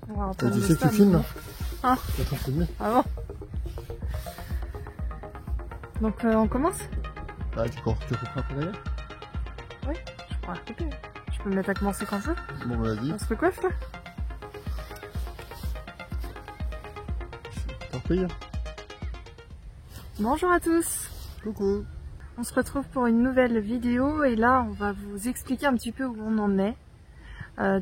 On va Tu rentrer sais que tu filmes là? Ah, Tu es en train de filmer? ah bon. Donc on commence? Bah tu comprends un peu derrière? Oui, je pourrais couper. Je peux me mettre à commencer quand je veux. Bon bah vas-y. On se recoiffe là? T'en prie. Bonjour à tous. Coucou. On se retrouve pour une nouvelle vidéo et là on va vous expliquer un petit peu où on en est.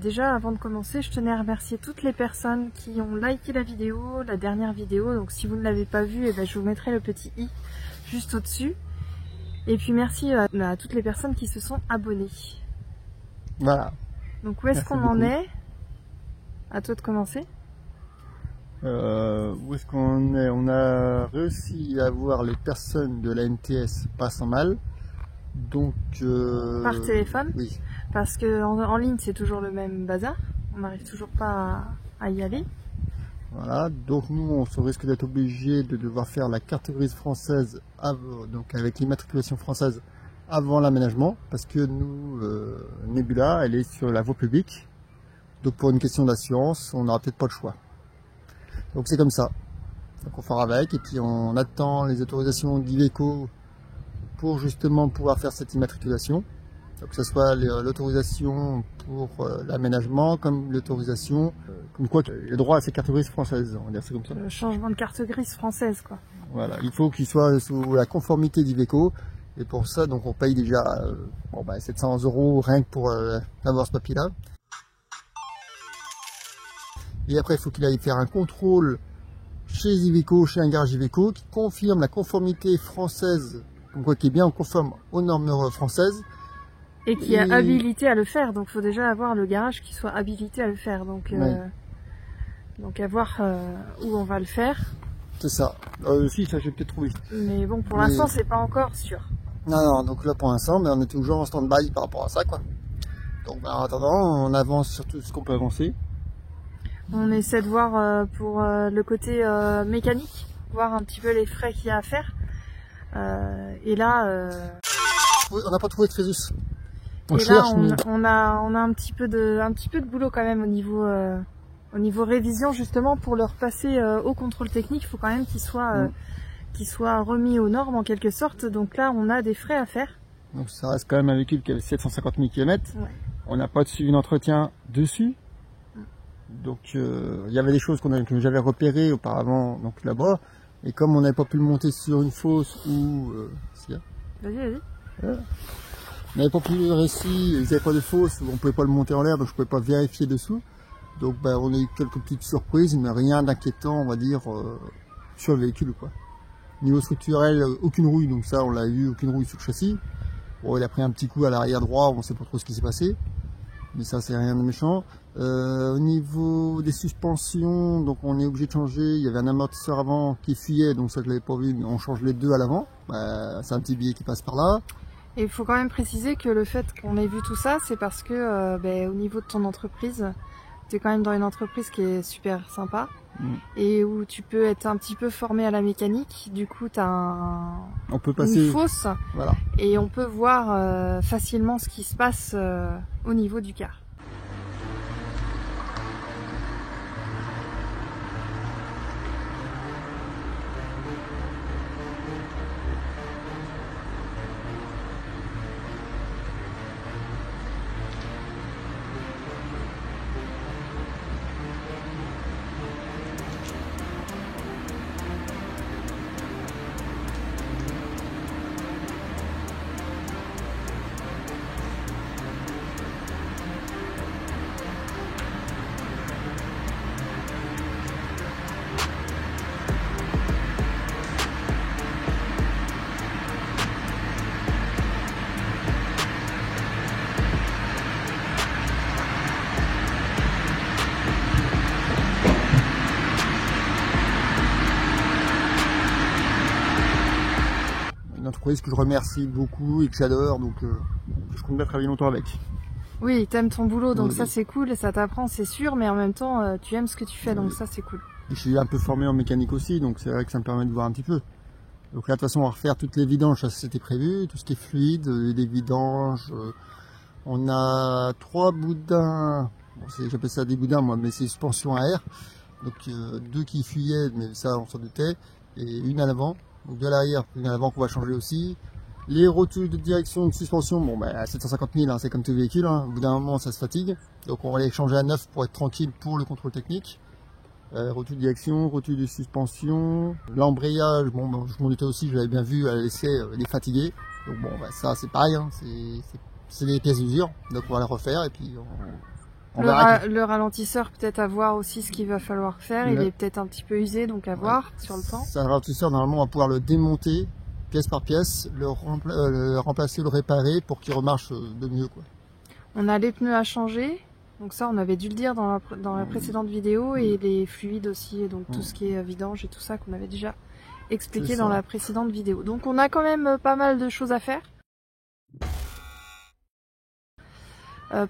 Déjà avant de commencer, je tenais à remercier toutes les personnes qui ont liké la vidéo, la dernière vidéo. Donc si vous ne l'avez pas vue, je vous mettrai le petit i juste au-dessus. Et puis merci à toutes les personnes qui se sont abonnées. Voilà. Donc où est-ce qu'on en est? À toi de commencer. Où est-ce qu'on est? On a réussi à avoir les personnes de la NTS pas sans mal. Donc par téléphone? Oui. Parce que en ligne c'est toujours le même bazar. On n'arrive toujours pas à y aller. Voilà, donc nous on se risque d'être obligé de devoir faire la carte grise française donc avec l'immatriculation française avant l'aménagement, parce que nous, Nebula, elle est sur la voie publique, donc pour une question d'assurance, on n'aura peut-être pas le choix. Donc c'est comme ça, donc on fera avec, et puis on attend les autorisations d'Iveco pour justement pouvoir faire cette immatriculation, donc que ce soit l'autorisation pour l'aménagement, comme l'autorisation, comme quoi le droit à ces cartes grises françaises, on va dire c'est comme ça. Le changement de carte grise française quoi. Voilà, il faut qu'il soit sous la conformité d'Iveco, et pour ça donc on paye déjà 700 € rien que pour avoir ce papier là. Et après il faut qu'il aille faire un contrôle chez Iveco, chez un garage Iveco, qui confirme la conformité française, comme quoi qui est bien conforme aux normes françaises. Et qui est habilité à le faire, donc il faut déjà avoir le garage qui soit habilité à le faire, donc, oui. Donc à voir où on va le faire. C'est ça, si ça j'ai peut-être trouvé. Mais bon pour l'instant c'est pas encore sûr. Non, donc là pour l'instant on est toujours en stand-by par rapport à ça quoi. Donc en attendant on avance sur tout ce qu'on peut avancer. On essaie de voir pour le côté mécanique, voir un petit peu les frais qu'il y a à faire. Et là... On n'a pas trouvé de Crésus. On a un petit peu de boulot quand même au niveau révision justement pour le repasser au contrôle technique. Il faut quand même qu'il soit remis aux normes en quelque sorte. Donc là on a des frais à faire. Donc ça reste quand même un véhicule qui avait 750 000 km. Ouais. On n'a pas de suivi d'entretien dessus. Donc il y avait des choses que j'avais repérées auparavant donc là-bas. Et comme on n'avait pas pu le monter sur une fosse ou... Vas-y. On n'avait pas pu le récit, ils n'avaient pas de fosse, on ne pouvait pas le monter en l'air, donc je ne pouvais pas vérifier dessous. Donc on a eu quelques petites surprises, mais rien d'inquiétant, on va dire, sur le véhicule quoi. Niveau structurel, aucune rouille, donc ça on l'a eu, aucune rouille sur le châssis. Bon, il a pris un petit coup à l'arrière droit, on ne sait pas trop ce qui s'est passé, mais ça c'est rien de méchant. Au niveau des suspensions, donc on est obligé de changer, il y avait un amortisseur avant qui fuyait, donc ça je l'avais pas vu, mais on change les deux à l'avant. C'est un petit billet qui passe par là. Et il faut quand même préciser que le fait qu'on ait vu tout ça, c'est parce que au niveau de ton entreprise, tu es quand même dans une entreprise qui est super sympa et où tu peux être un petit peu formé à la mécanique. Du coup, tu as une fosse voilà. Et on peut voir facilement ce qui se passe au niveau du car. Une entreprise que je remercie beaucoup et que j'adore, donc je compte bien travailler longtemps avec. Oui, t'aimes ton boulot, donc ça c'est cool, ça t'apprend, c'est sûr, mais en même temps, tu aimes ce que tu fais, donc ça c'est cool. Et je suis un peu formé en mécanique aussi, donc c'est vrai que ça me permet de voir un petit peu. Donc là, de toute façon, on va refaire toutes les vidanges, ça c'était prévu, tout ce qui est fluide, des vidanges. On a 3 boudins bon, j'appelle ça des boudins moi, mais c'est suspension à air. Donc 2 qui fuyaient, mais ça on s'en doutait, et une à l'avant, donc de l'arrière, une à l'avant qu'on va changer aussi. Les rotules de direction de suspension, bon bah à 750 000, hein, c'est comme tout véhicule, hein. Au bout d'un moment ça se fatigue, donc on va les changer à neuf pour être tranquille pour le contrôle technique. Rotules de direction, rotules de suspension, l'embrayage, bon bah, je m'en doutais aussi, je l'avais bien vu à l'essai, il est fatigué, donc bon bah ça c'est pareil, hein, c'est des pièces d'usure, donc on va les refaire et puis le ralentisseur, peut-être à voir aussi ce qu'il va falloir faire. Il est peut-être un petit peu usé, donc à voir sur le temps. Ça, le ralentisseur, normalement, on va pouvoir le démonter pièce par pièce, le remplacer, le réparer pour qu'il remarche de mieux, quoi. On a les pneus à changer. Donc ça, on avait dû le dire dans la précédente vidéo. Et les fluides aussi, donc tout ce qui est vidange et tout ça qu'on avait déjà expliqué dans la précédente vidéo. Donc on a quand même pas mal de choses à faire.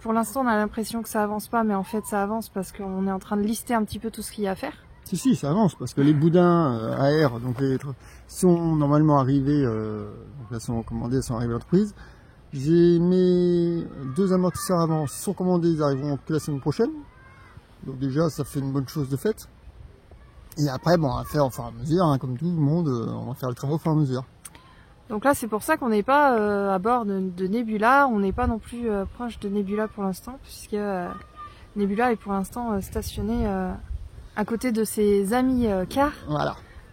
Pour l'instant, on a l'impression que ça avance pas, mais en fait, ça avance parce qu'on est en train de lister un petit peu tout ce qu'il y a à faire. Si, ça avance parce que les boudins à air, donc sont normalement arrivés, donc là sont commandés, sont arrivés à l'entreprise. J'ai mes 2 amortisseurs avant sont commandés, ils arriveront que la semaine prochaine. Donc déjà, ça fait une bonne chose de fait. Et après, bon, on va faire au fur et à mesure, hein, comme tout le monde, on va faire le travail au fur et à mesure. Donc là, c'est pour ça qu'on n'est pas à bord de Nebula, on n'est pas non plus proche de Nebula pour l'instant, puisque Nebula est pour l'instant stationné à côté de ses amis cars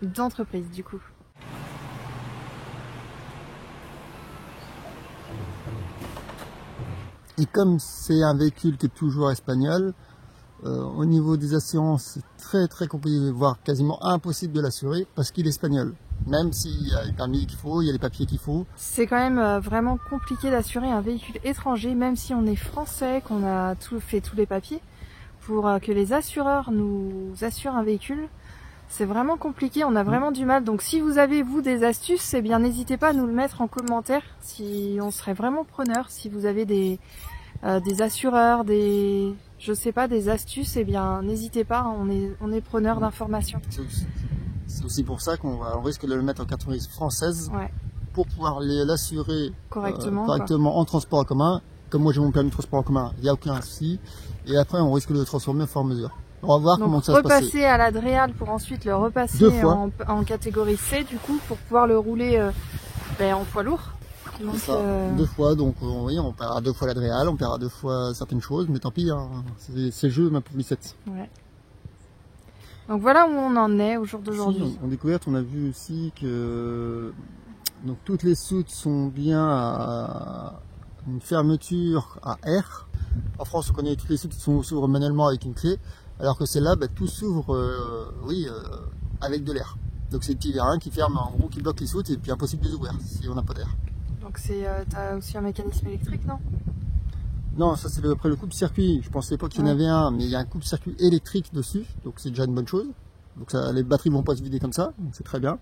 d'entreprise du coup. Et comme c'est un véhicule qui est toujours espagnol, au niveau des assurances, c'est très compliqué, voire quasiment impossible de l'assurer parce qu'il est espagnol. Même s'il y a les permis qu'il faut, il y a les papiers qu'il faut. C'est quand même vraiment compliqué d'assurer un véhicule étranger, même si on est français, qu'on a fait tous les papiers. Pour que les assureurs nous assurent un véhicule, c'est vraiment compliqué, on a vraiment du mal. Donc si vous avez, vous, des astuces, eh bien n'hésitez pas à nous le mettre en commentaire. Si on serait vraiment preneur. Si vous avez des assureurs, je sais pas, des astuces, eh bien n'hésitez pas, on est preneur d'informations. C'est aussi pour ça qu'on risque de le mettre en catégorie française pour pouvoir l'assurer correctement en transport en commun. Comme moi j'ai mon permis de transport en commun, il n'y a aucun souci. Et après on risque de le transformer au fur et à mesure. On va voir comment ça se passe. Repasser à la Dreal pour ensuite le repasser en catégorie C du coup pour pouvoir le rouler en poids lourd. Donc, ça, 2 fois, donc oui, on paiera 2 fois la Dreal, on paiera 2 fois certaines choses, mais tant pis, hein, c'est le jeu ma publicette. Ouais. Donc voilà où on en est au jour d'aujourd'hui. En découverte, on a vu aussi que donc, toutes les soutes sont bien à une fermeture à air. En France, on connaît toutes les soutes qui s'ouvrent manuellement avec une clé, alors que celle-là, tout s'ouvre avec de l'air. Donc c'est le petit vérin qui ferme, en gros, qui bloque les soutes et puis impossible de les ouvrir si on n'a pas d'air. Donc t'as aussi un mécanisme électrique, non? Non, ça c'est après le coupe-circuit. Je pensais pas qu'il y en avait un, mais il y a un coupe-circuit électrique dessus, donc c'est déjà une bonne chose. Donc ça, les batteries vont pas se vider comme ça, donc c'est très bien.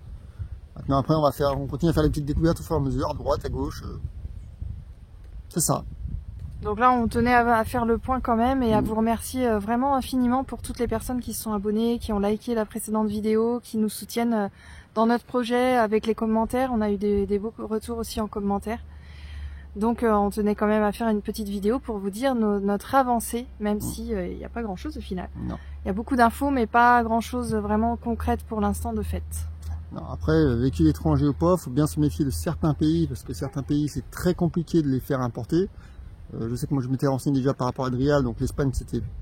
Maintenant après on continue à faire les petites découvertes au fur et à mesure, à droite, à gauche. C'est ça. Donc là on tenait à faire le point quand même et à vous remercier vraiment infiniment pour toutes les personnes qui se sont abonnées, qui ont liké la précédente vidéo, qui nous soutiennent dans notre projet avec les commentaires. On a eu des beaux retours aussi en commentaire. Donc on tenait quand même à faire une petite vidéo pour vous dire notre avancée, même si il n'y a pas grand chose au final. Non. Il y a beaucoup d'infos mais pas grand chose vraiment concrète pour l'instant de fait. Non, après, véhicule étranger ou pas, il faut bien se méfier de certains pays, parce que certains pays c'est très compliqué de les faire importer. Je sais que moi je m'étais renseigné déjà par rapport à Dreal, donc l'Espagne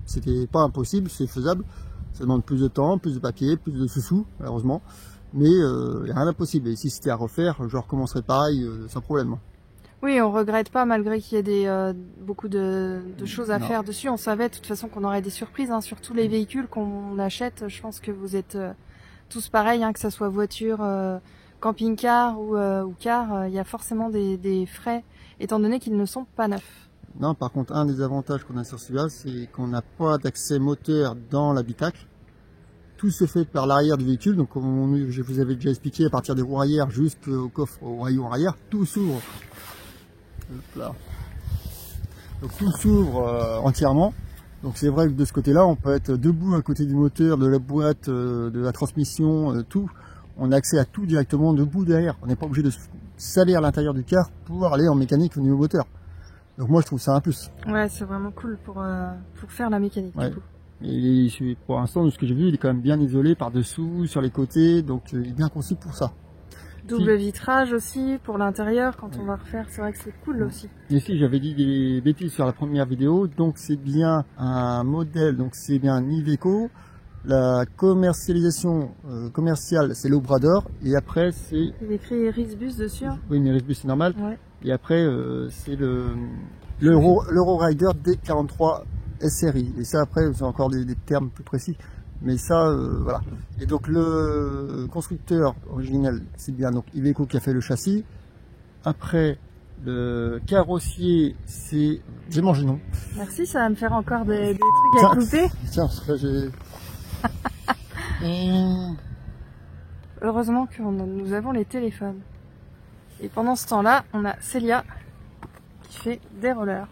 c'était pas impossible, c'est faisable. Ça demande plus de temps, plus de papier, plus de sous-sous, malheureusement. Mais il n'y a rien d'impossible. Et si c'était à refaire, je recommencerais pareil sans problème. Oui, on regrette pas malgré qu'il y ait beaucoup de choses à faire dessus. On savait de toute façon qu'on aurait des surprises sur tous les véhicules qu'on achète. Je pense que vous êtes tous pareils, que ça soit voiture, camping-car ou car. Il y a forcément des frais, étant donné qu'ils ne sont pas neufs. Non, par contre, un des avantages qu'on a sur celui-là, c'est qu'on n'a pas d'accès moteur dans l'habitacle. Tout se fait par l'arrière du véhicule, donc comme je vous avais déjà expliqué, à partir des roues arrière jusqu'au coffre au rayon arrière, tout s'ouvre. Là. Donc tout s'ouvre entièrement. Donc c'est vrai que de ce côté-là, on peut être debout à côté du moteur, de la boîte, de la transmission, tout. On a accès à tout directement debout derrière. On n'est pas obligé de salir à l'intérieur du car pour aller en mécanique au niveau moteur. Donc moi je trouve ça un plus. Ouais, c'est vraiment cool pour faire la mécanique Ouais. du coup. Et pour l'instant, de ce que j'ai vu, il est quand même bien isolé par dessous, sur les côtés, donc il est bien conçu pour ça. Double vitrage aussi pour l'intérieur quand on va refaire, c'est vrai que c'est cool aussi. Et si j'avais dit des bêtises sur la première vidéo, donc c'est bien un modèle, donc c'est bien un Iveco. La commercialisation commerciale, c'est l'Obrador, et après c'est... Il est écrit Risbus dessus. Hein. Oui, mais Risbus c'est normal. Ouais. Et après c'est l'Euro-Rider D43 SRI. Et ça après, c'est encore des termes plus précis. Mais ça, voilà. Et donc le constructeur originel, c'est bien donc Iveco qui a fait le châssis. Après, le carrossier, c'est... J'ai mangé non. Merci, ça va me faire encore des trucs à couper. Tiens, là j'ai... Heureusement que nous avons les téléphones. Et pendant ce temps-là, on a Célia qui fait des rollers.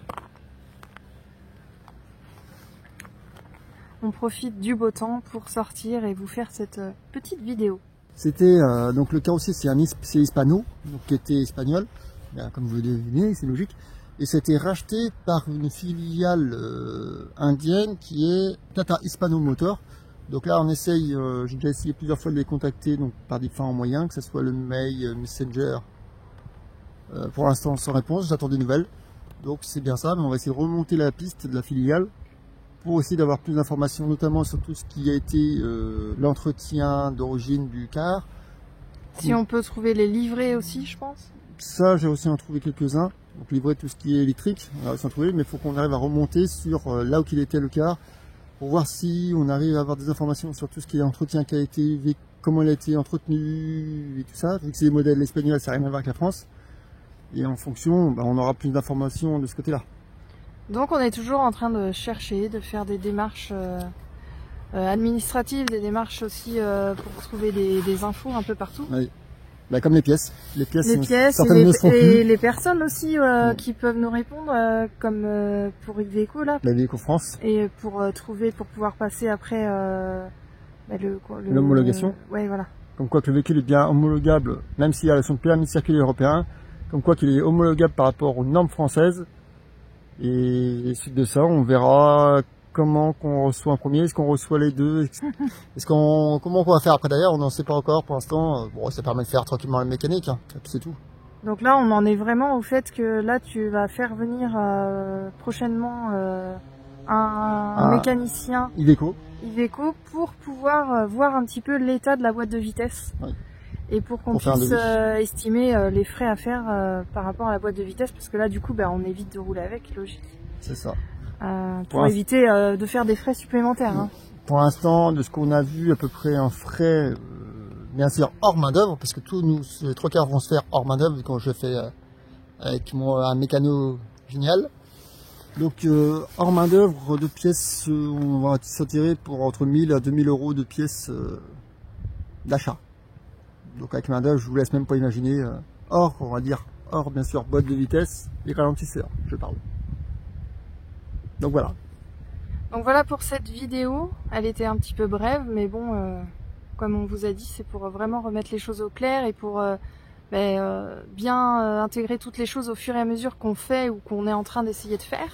On profite du beau temps pour sortir et vous faire cette petite vidéo. C'était donc le carrossier, c'est Hispano, donc qui était espagnol, bien, comme vous le devinez, c'est logique. Et c'était racheté par une filiale indienne qui est Tata Hispano Motor. Donc là on essaye, j'ai déjà essayé plusieurs fois de les contacter donc par différents moyens, que ce soit le mail, Messenger. Pour l'instant sans réponse, j'attends des nouvelles. Donc c'est bien ça, mais on va essayer de remonter la piste de la filiale pour essayer d'avoir plus d'informations, notamment sur tout ce qui a été l'entretien d'origine du car. Si on peut trouver les livrets aussi, je pense. Ça, j'ai aussi en trouvé quelques-uns. Donc livrer tout ce qui est électrique, on a réussi à en trouver, mais il faut qu'on arrive à remonter sur là où il était le car, pour voir si on arrive à avoir des informations sur tout ce qui est entretien qui a été, comment il a été entretenu et tout ça. Vu que c'est des modèles espagnols, ça n'a rien à voir avec la France. Et en fonction, on aura plus d'informations de ce côté-là. Donc on est toujours en train de chercher, de faire des démarches administratives, des démarches aussi pour trouver des infos un peu partout. Oui. Bah, comme les pièces. Les pièces et les personnes aussi qui peuvent nous répondre, comme pour Iveco là. La Iveco France. Et pour pouvoir passer après l'homologation. Ouais, voilà. Comme quoi que le véhicule est bien homologable, même s'il a son permis de circuler européen. Comme quoi qu'il est homologable par rapport aux normes françaises. Et suite de ça, on verra comment qu'on reçoit un premier, est-ce qu'on reçoit les deux, comment on va faire après d'ailleurs, on n'en sait pas encore pour l'instant. Bon, ça permet de faire tranquillement la mécanique, hein, et puis c'est tout. Donc là, on en est vraiment au fait que là, tu vas faire venir prochainement un mécanicien Iveco pour pouvoir voir un petit peu l'état de la boîte de vitesse. Oui. Et pour qu'on puisse estimer les frais à faire par rapport à la boîte de vitesse, parce que là, du coup, on évite de rouler avec, logique. C'est ça. Pour éviter de faire des frais supplémentaires. Hein. Pour l'instant, de ce qu'on a vu, à peu près un frais, bien sûr, hors main d'œuvre, parce que tous les 3 quarts vont se faire hors main d'œuvre, quand je fais avec un mécano génial. Donc, hors main d'œuvre de pièces, on va s'en tirer pour entre 1000 à 2000 euros de pièces d'achat. Donc avec main d'œuvre, je vous laisse même pas imaginer. Hors, on va dire, hors bien sûr, boîte de vitesse et ralentisseur, je parle. Donc voilà. Donc voilà pour cette vidéo. Elle était un petit peu brève, mais bon, comme on vous a dit, c'est pour vraiment remettre les choses au clair et pour bien intégrer toutes les choses au fur et à mesure qu'on fait ou qu'on est en train d'essayer de faire.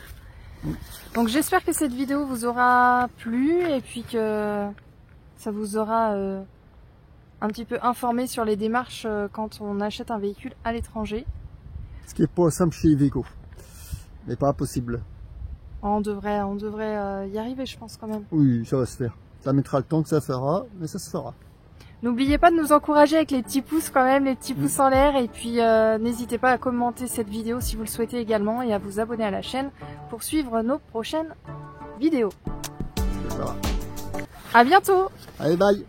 Donc j'espère que cette vidéo vous aura plu et puis que ça vous aura un petit peu informé sur les démarches quand on achète un véhicule à l'étranger. Ce qui est pas simple chez Iveco, mais pas impossible. On devrait y arriver, je pense, quand même. Oui, ça va se faire. Ça mettra le temps que ça fera, mais ça se fera. N'oubliez pas de nous encourager avec les petits pouces quand même, les petits pouces en l'air. Et puis n'hésitez pas à commenter cette vidéo si vous le souhaitez également et à vous abonner à la chaîne pour suivre nos prochaines vidéos. Ça va. À bientôt. Allez, bye.